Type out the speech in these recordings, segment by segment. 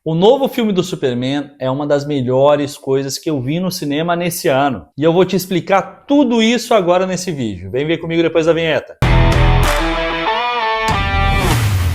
O novo filme do Superman é uma das melhores coisas que eu vi no cinema nesse ano. E eu vou te explicar tudo isso agora nesse vídeo. Vem ver comigo depois da vinheta.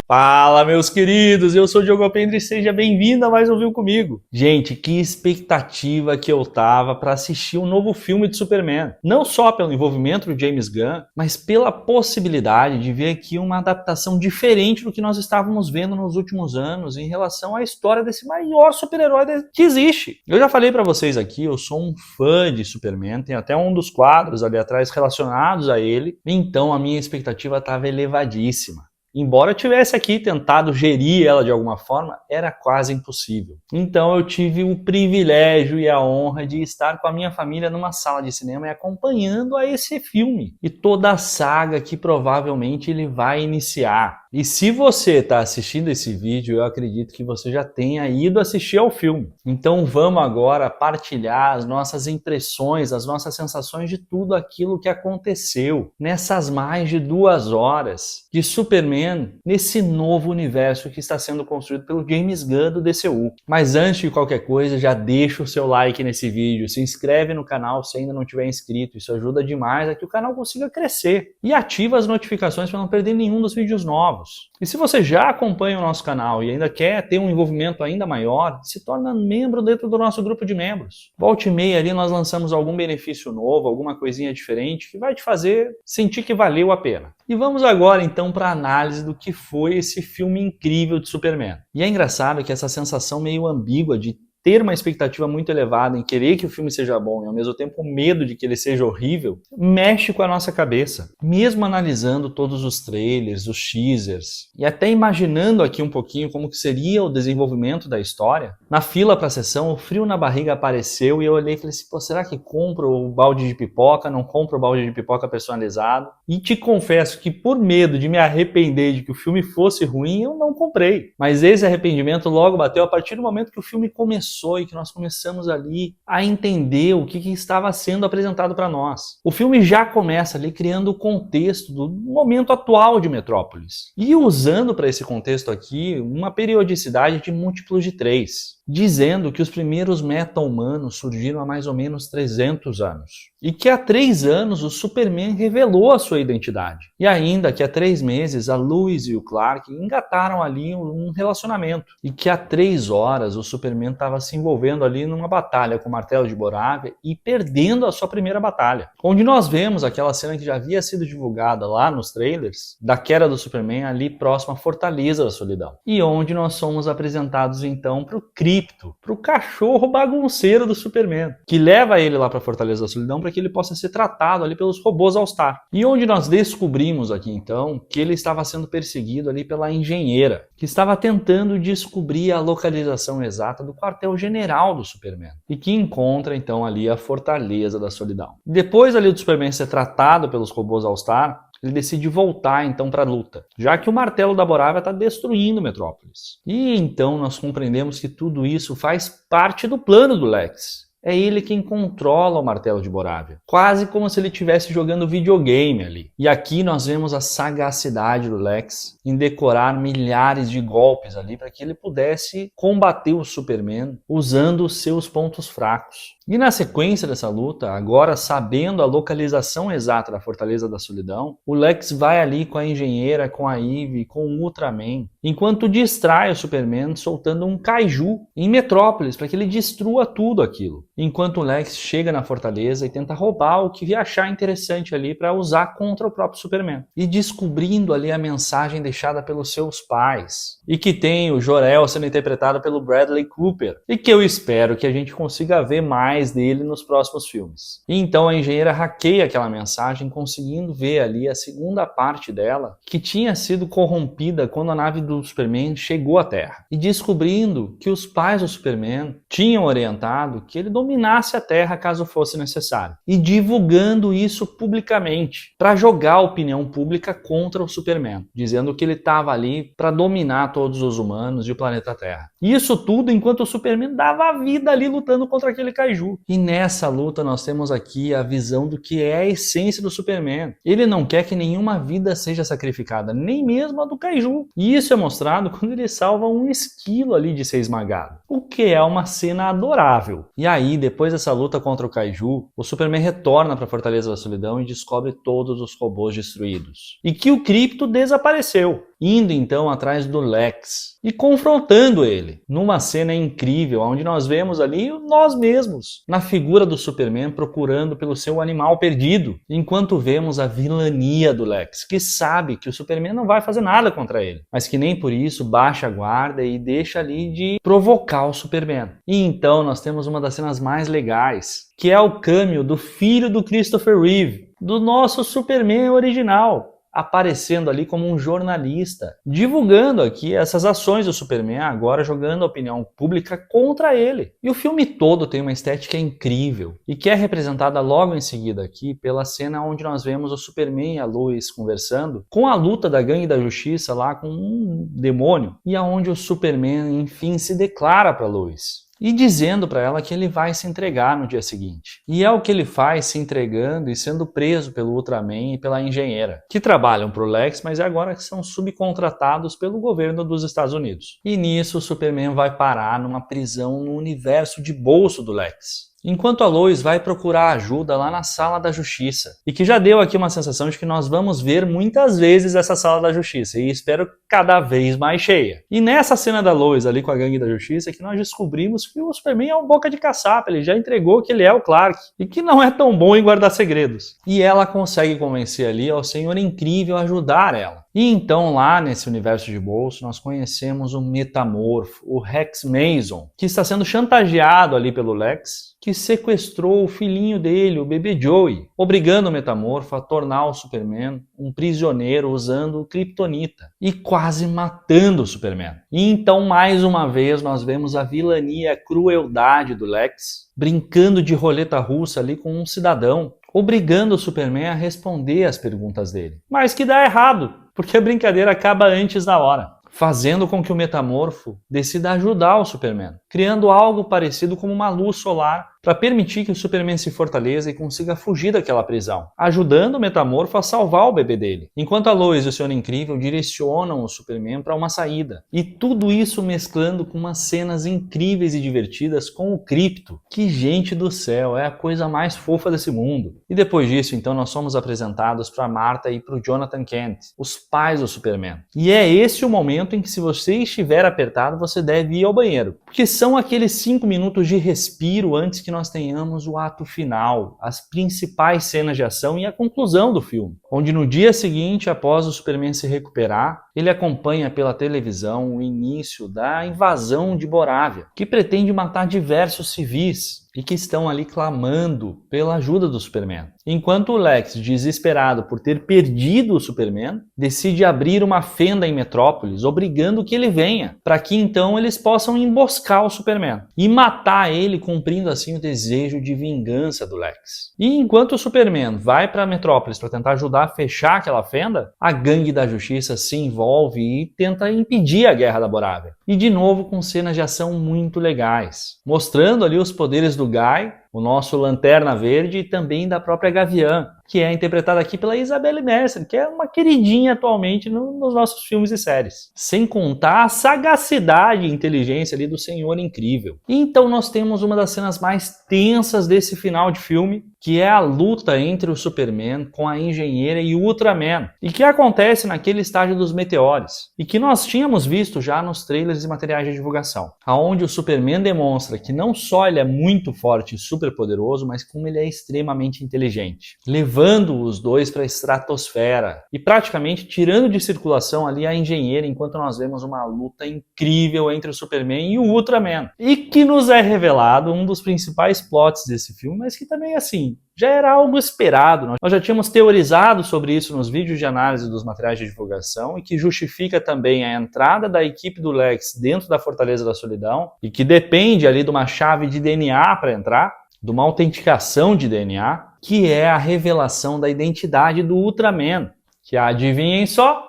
Fala, meus queridos, eu sou o Diogo Alpendre e seja bem-vindo a mais um Vídeo Comigo. Gente, que expectativa que eu tava para assistir um novo filme de Superman. Não só pelo envolvimento do James Gunn, mas pela possibilidade de ver aqui uma adaptação diferente do que nós estávamos vendo nos últimos anos em relação à história desse maior super-herói que existe. Eu já falei para vocês aqui, eu sou um fã de Superman, tem até um dos quadros ali atrás relacionados a ele, então a minha expectativa estava elevadíssima. Embora eu tivesse aqui tentado gerir ela de alguma forma, era quase impossível. Então eu tive o privilégio e a honra de estar com a minha família numa sala de cinema e acompanhando a esse filme e toda a saga que provavelmente ele vai iniciar. E se você está assistindo esse vídeo, eu acredito que você já tenha ido assistir ao filme. Então vamos agora partilhar as nossas impressões, as nossas sensações de tudo aquilo que aconteceu nessas mais de 2 horas de Superman nesse novo universo que está sendo construído pelo James Gunn do DCU. Mas antes de qualquer coisa, já deixa o seu like nesse vídeo, se inscreve no canal se ainda não tiver inscrito, isso ajuda demais a que o canal consiga crescer. E ativa as notificações para não perder nenhum dos vídeos novos. E se você já acompanha o nosso canal e ainda quer ter um envolvimento ainda maior, se torna membro dentro do nosso grupo de membros. Volte e meia ali nós lançamos algum benefício novo, alguma coisinha diferente que vai te fazer sentir que valeu a pena. E vamos agora então para a análise do que foi esse filme incrível de Superman. E é engraçado que essa sensação meio ambígua de ter uma expectativa muito elevada em querer que o filme seja bom e ao mesmo tempo o medo de que ele seja horrível, mexe com a nossa cabeça. Mesmo analisando todos os trailers, os teasers e até imaginando aqui um pouquinho como que seria o desenvolvimento da história, na fila para a sessão o frio na barriga apareceu e eu olhei e falei assim, pô, será que compro o balde de pipoca, não compro o balde de pipoca personalizado? E te confesso que por medo de me arrepender de que o filme fosse ruim, eu não comprei. Mas esse arrependimento logo bateu a partir do momento que o filme começou e que nós começamos ali a entender o que estava sendo apresentado para nós. O filme já começa ali criando o contexto do momento atual de Metrópolis e usando para esse contexto aqui uma periodicidade de múltiplos de 3, dizendo que os primeiros meta-humanos surgiram há mais ou menos 300 anos e que há 3 anos o Superman revelou a sua identidade e ainda que há 3 meses a Lois e o Clark engataram ali um relacionamento e que há 3 horas o Superman estava se envolvendo ali numa batalha com o Martelo de Borávia e perdendo a sua primeira batalha, onde nós vemos aquela cena que já havia sido divulgada lá nos trailers da queda do Superman ali próximo à Fortaleza da Solidão e onde nós somos apresentados então para o Krypto, para o cachorro bagunceiro do Superman, que leva ele lá para a Fortaleza da Solidão para que ele possa ser tratado ali pelos robôs All-Star. E onde nós descobrimos aqui então que ele estava sendo perseguido ali pela engenheira, que estava tentando descobrir a localização exata do quartel-general do Superman e que encontra então ali a Fortaleza da Solidão. Depois ali do Superman ser tratado pelos robôs All-Star, ele decide voltar então para a luta, já que o Martelo da Borávia está destruindo Metrópolis. E então nós compreendemos que tudo isso faz parte do plano do Lex. É ele quem controla o Martelo de Borávia, quase como se ele estivesse jogando videogame ali. E aqui nós vemos a sagacidade do Lex em decorar milhares de golpes ali para que ele pudesse combater o Superman usando os seus pontos fracos. E na sequência dessa luta, agora sabendo a localização exata da Fortaleza da Solidão, o Lex vai ali com a engenheira, com a Eve, com o Ultraman, enquanto distrai o Superman soltando um kaiju em Metrópolis para que ele destrua tudo aquilo. Enquanto o Lex chega na Fortaleza e tenta roubar o que achar interessante ali para usar contra o próprio Superman. E descobrindo ali a mensagem deixada pelos seus pais. E que tem o Jor-El sendo interpretado pelo Bradley Cooper. E que eu espero que a gente consiga ver mais dele nos próximos filmes. E então a engenheira hackeia aquela mensagem, conseguindo ver ali a segunda parte dela, que tinha sido corrompida quando a nave do Superman chegou à Terra. E descobrindo que os pais do Superman tinham orientado que ele dominasse a Terra caso fosse necessário. E divulgando isso publicamente, para jogar a opinião pública contra o Superman, dizendo que ele estava ali para dominar todos os humanos e o planeta Terra. Isso tudo enquanto o Superman dava a vida ali lutando contra aquele kaiju. E nessa luta nós temos aqui a visão do que é a essência do Superman. Ele não quer que nenhuma vida seja sacrificada, nem mesmo a do kaiju. E isso é mostrado quando ele salva um esquilo ali de ser esmagado, o que é uma cena adorável. E aí, depois dessa luta contra o kaiju, o Superman retorna para a Fortaleza da Solidão e descobre todos os robôs destruídos. E que o Krypto desapareceu, indo então atrás do Lex e confrontando ele, numa cena incrível, onde nós vemos ali nós mesmos, na figura do Superman procurando pelo seu animal perdido, enquanto vemos a vilania do Lex, que sabe que o Superman não vai fazer nada contra ele, mas que nem por isso baixa a guarda e deixa ali de provocar o Superman. E então nós temos uma das cenas mais legais, que é o cameo do filho do Christopher Reeve, do nosso Superman original, aparecendo ali como um jornalista, divulgando aqui essas ações do Superman, agora jogando a opinião pública contra ele. E o filme todo tem uma estética incrível, e que é representada logo em seguida aqui pela cena onde nós vemos o Superman e a Lois conversando, com a luta da Gangue da Justiça lá com um demônio, e aonde o Superman enfim se declara para Lois, e dizendo para ela que ele vai se entregar no dia seguinte. E é o que ele faz, se entregando e sendo preso pelo Ultraman e pela engenheira, que trabalham para o Lex, mas agora são subcontratados pelo governo dos Estados Unidos. E nisso o Superman vai parar numa prisão no universo de bolso do Lex, enquanto a Lois vai procurar ajuda lá na Sala da Justiça. E que já deu aqui uma sensação de que nós vamos ver muitas vezes essa Sala da Justiça, e espero cada vez mais cheia. E nessa cena da Lois ali com a Gangue da Justiça é que nós descobrimos que o Superman é um boca de caçapa, ele já entregou que ele é o Clark, e que não é tão bom em guardar segredos. E ela consegue convencer ali ao Senhor Incrível a ajudar ela. E então lá nesse universo de bolso nós conhecemos o Metamorfo, o Rex Mason, que está sendo chantageado ali pelo Lex, que sequestrou o filhinho dele, o bebê Joey, obrigando o Metamorfo a tornar o Superman um prisioneiro usando kryptonita e quase matando o Superman. E então mais uma vez nós vemos a vilania e a crueldade do Lex, brincando de roleta russa ali com um cidadão, obrigando o Superman a responder às perguntas dele. Mas que dá errado, porque a brincadeira acaba antes da hora, fazendo com que o Metamorfo decida ajudar o Superman, criando algo parecido como uma luz solar para permitir que o Superman se fortaleça e consiga fugir daquela prisão, ajudando o Metamorfo a salvar o bebê dele, enquanto a Lois e o Senhor Incrível direcionam o Superman para uma saída. E tudo isso mesclando com umas cenas incríveis e divertidas com o Krypto, que, gente do céu, é a coisa mais fofa desse mundo. E depois disso, então, nós somos apresentados para Martha e para o Jonathan Kent, os pais do Superman. E é esse o momento em que, se você estiver apertado, você deve ir ao banheiro, porque são aqueles 5 minutos de respiro antes que nós tenhamos o ato final, as principais cenas de ação e a conclusão do filme, onde no dia seguinte, após o Superman se recuperar, ele acompanha pela televisão o início da invasão de Borávia, que pretende matar diversos civis e que estão ali clamando pela ajuda do Superman. Enquanto o Lex, desesperado por ter perdido o Superman, decide abrir uma fenda em Metrópolis, obrigando que ele venha, para que então eles possam emboscar o Superman e matar ele, cumprindo assim o desejo de vingança do Lex. E enquanto o Superman vai para Metrópolis para tentar ajudar a fechar aquela fenda, a Gangue da Justiça se envolve e tenta impedir a Guerra da Borávia. E de novo com cenas de ação muito legais, mostrando ali os poderes do Guy, o nosso Lanterna Verde, e também da própria Gavião, que é interpretada aqui pela Isabelle Mercer, que é uma queridinha atualmente nos nossos filmes e séries. Sem contar a sagacidade e inteligência ali do Senhor Incrível. E então nós temos uma das cenas mais tensas desse final de filme, que é a luta entre o Superman com a engenheira e o Ultraman, e que acontece naquele estágio dos meteores, e que nós tínhamos visto já nos trailers e materiais de divulgação, aonde o Superman demonstra que não só ele é muito forte e super poderoso, mas como ele é extremamente inteligente, levando os dois para a estratosfera e praticamente tirando de circulação ali a engenheira, enquanto nós vemos uma luta incrível entre o Superman e o Ultraman, e que nos é revelado um dos principais plots desse filme, mas que também assim já era algo esperado. Nós já tínhamos teorizado sobre isso nos vídeos de análise dos materiais de divulgação, e que justifica também a entrada da equipe do Lex dentro da Fortaleza da Solidão, e que depende ali de uma chave de DNA para entrar, de uma autenticação de DNA, que é a revelação da identidade do Ultraman, que, adivinhem só,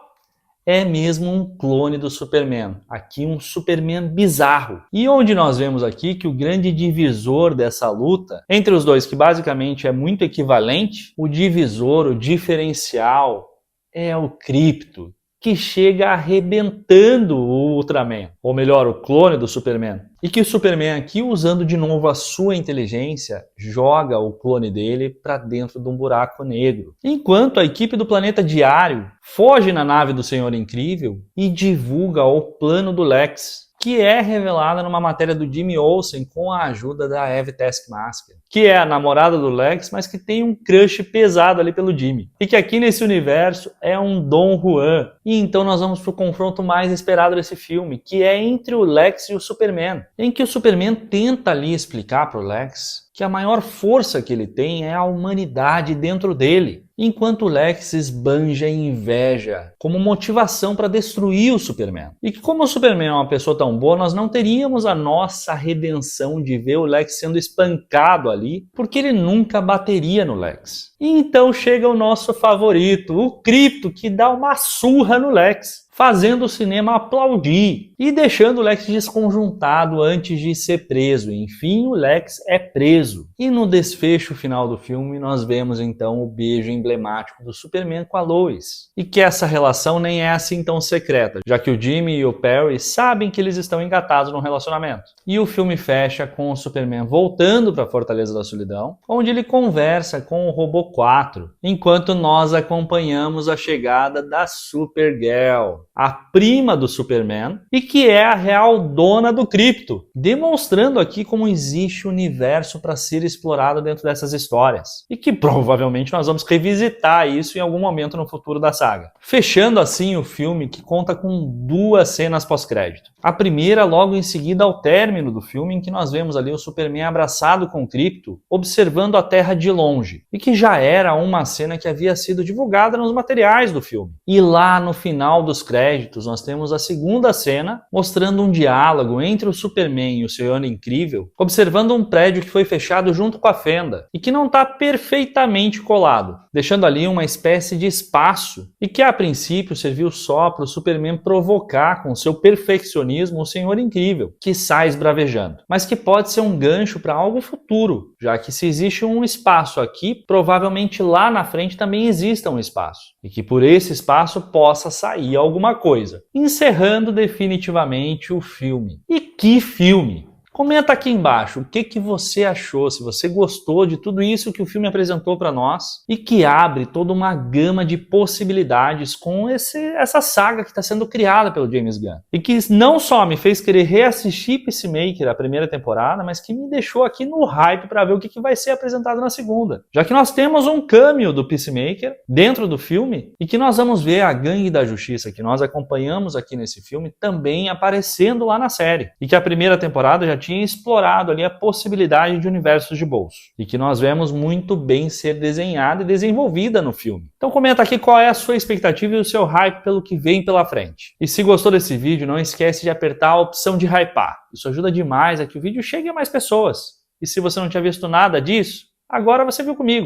é mesmo um clone do Superman. Aqui um Superman bizarro. E onde nós vemos aqui que o grande divisor dessa luta, entre os dois, que basicamente é muito equivalente, o divisor, o diferencial, é o Krypto, que chega arrebentando o Ultraman, ou melhor, o clone do Superman. E que o Superman aqui, usando de novo a sua inteligência, joga o clone dele para dentro de um buraco negro. Enquanto a equipe do Planeta Diário foge na nave do Senhor Incrível e divulga o plano do Lex, que é revelada numa matéria do Jimmy Olsen com a ajuda da Eve Taskmaster, que é a namorada do Lex, mas que tem um crush pesado ali pelo Jimmy. E que aqui nesse universo é um Dom Juan. E então nós vamos para o confronto mais esperado desse filme, que é entre o Lex e o Superman, em que o Superman tenta ali explicar para o Lex que a maior força que ele tem é a humanidade dentro dele, enquanto o Lex esbanja inveja como motivação para destruir o Superman. E que como o Superman é uma pessoa tão boa, nós não teríamos a nossa redenção de ver o Lex sendo espancado ali, porque ele nunca bateria no Lex. E então chega o nosso favorito, o Krypto, que dá uma surra no Lex, fazendo o cinema aplaudir e deixando o Lex desconjuntado antes de ser preso. Enfim, o Lex é preso. E no desfecho final do filme, nós vemos então o beijo emblemático do Superman com a Lois. E que essa relação nem é assim tão secreta, já que o Jimmy e o Perry sabem que eles estão engatados num relacionamento. E o filme fecha com o Superman voltando para a Fortaleza da Solidão, onde ele conversa com o Robô 4, enquanto nós acompanhamos a chegada da Supergirl, a prima do Superman, e que é a real dona do Krypto, demonstrando aqui como existe universo para ser explorado dentro dessas histórias, e que provavelmente nós vamos revisitar isso em algum momento no futuro da saga. Fechando assim o filme, que conta com duas cenas pós-crédito. A primeira logo em seguida ao término do filme, em que nós vemos ali o Superman abraçado com Krypto, observando a Terra de longe, e que já era uma cena que havia sido divulgada nos materiais do filme. E lá no final dos créditos nós temos a segunda cena, mostrando um diálogo entre o Superman e o Senhor Incrível, observando um prédio que foi fechado junto com a fenda, e que não está perfeitamente colado, deixando ali uma espécie de espaço, e que a princípio serviu só para o Superman provocar com seu perfeccionismo o Senhor Incrível, que sai esbravejando, mas que pode ser um gancho para algo futuro, já que se existe um espaço aqui, provavelmente lá na frente também exista um espaço, e que por esse espaço possa sair alguma coisa, encerrando definitivamente o filme. E que filme! Comenta aqui embaixo o que você achou, se você gostou de tudo isso que o filme apresentou para nós e que abre toda uma gama de possibilidades com essa saga que está sendo criada pelo James Gunn. E que não só me fez querer reassistir Peacemaker, a primeira temporada, mas que me deixou aqui no hype para ver o que vai ser apresentado na segunda. Já que nós temos um cameo do Peacemaker dentro do filme e que nós vamos ver a Gangue da Justiça, que nós acompanhamos aqui nesse filme, também aparecendo lá na série. E que a primeira temporada já tinha explorado ali a possibilidade de universos de bolso, e que nós vemos muito bem ser desenhada e desenvolvida no filme. Então comenta aqui qual é a sua expectativa e o seu hype pelo que vem pela frente. E se gostou desse vídeo, não esquece de apertar a opção de hypar. Isso ajuda demais a que o vídeo chegue a mais pessoas. E se você não tinha visto nada disso, agora você viu comigo.